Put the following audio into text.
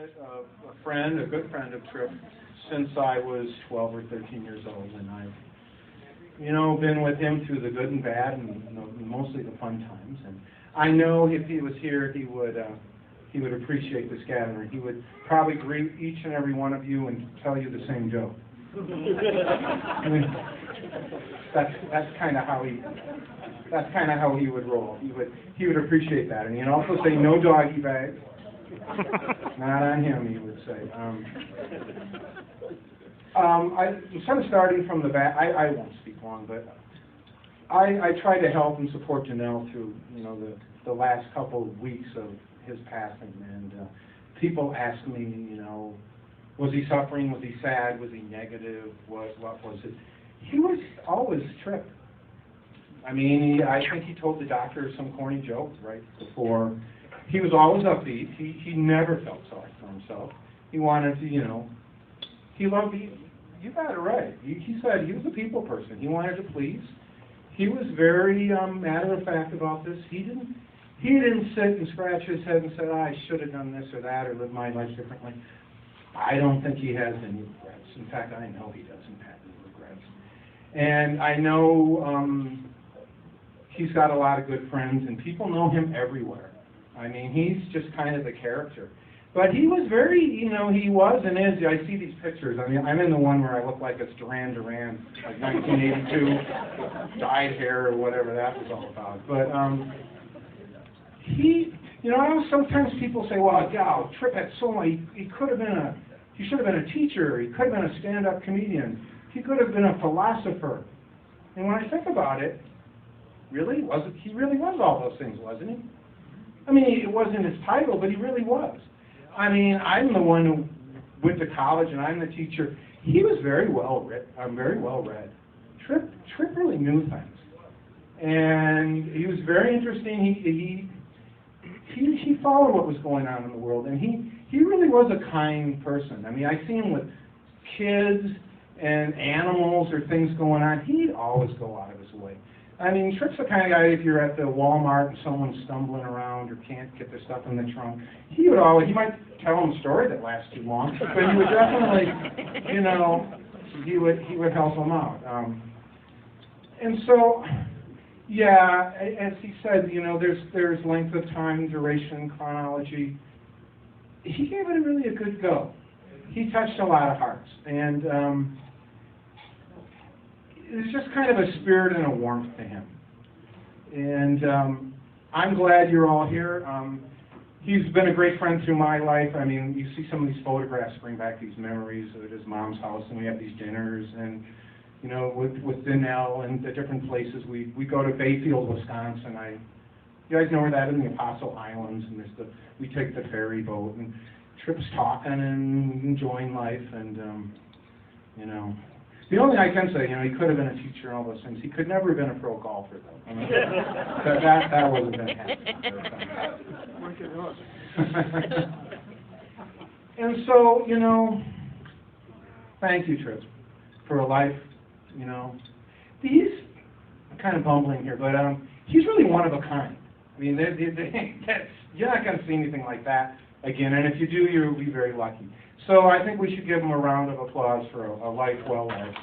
A friend, a good friend of Tripp, since I was 12 or 13 years old, and I've, been with him through the good and bad, and mostly the fun times. And I know if he was here, he would appreciate this gathering. He would probably greet each and every one of you and tell you the same joke. I mean, that's kind of how he would roll. He would appreciate that, and he'd also say no doggy bags. Not on him, he would say. I'm sort of starting from the back. I won't speak long, but I tried to help and support Janelle through, the last couple of weeks of his passing, and people ask me, was he suffering? Was he sad? Was he negative? What was it? He was always Tripp. I mean, I think he told the doctor some corny joke right before. He was always upbeat. He never felt sorry for himself. He wanted to, he loved you got it right. He said he was a people person. He wanted to please. He was very matter of fact about this. He didn't sit and scratch his head and say, I should have done this or that or lived my life differently. I don't think he has any regrets. In fact, I know he doesn't have any regrets. And I know he's got a lot of good friends, and people know him everywhere. I mean, he's just kind of the character. But he was very, he was and is. I see these pictures. I mean, I'm in the one where I look like it's Duran Duran, like 1982, dyed hair or whatever that was all about. But sometimes people say, well, yeah, Tripp had so much. He should have been a teacher. He could have been a stand-up comedian. He could have been a philosopher. And when I think about it, he really was all those things, wasn't he? I mean, it wasn't his title, but he really was. I mean, I'm the one who went to college, and I'm the teacher. He was very well read. Tripp really knew things, and he was very interesting. He followed what was going on in the world, and he really was a kind person. I mean, I see him with kids and animals or things going on. He'd always go out of his way. I mean, Tripp's the kind of guy, if you're at the Walmart and someone's stumbling around or can't get their stuff in the trunk, he might tell them a story that lasts too long, but he would definitely, he would help them out. And so, yeah, as he said, there's length of time, duration, chronology. He gave it really a good go. He touched a lot of hearts, and there's just kind of a spirit and a warmth to him. And I'm glad you're all here. He's been a great friend through my life. I mean, you see some of these photographs bring back these memories at his mom's house, and we have these dinners, and, with Danelle and the different places. We go to Bayfield, Wisconsin. You guys know where that is, in the Apostle Islands, and we take the ferry boat, and Tripp's talking and enjoying life, and, the only thing I can say, he could have been a teacher and all those things. He could never have been a pro golfer, though. I mean, that wasn't going to happen. And so, thank you, Tripp, for a life, He's kind of bumbling here, but he's really one of a kind. I mean, you're not going to see anything like that again, and if you do, you'll be very lucky. So I think we should give him a round of applause for a life well lived.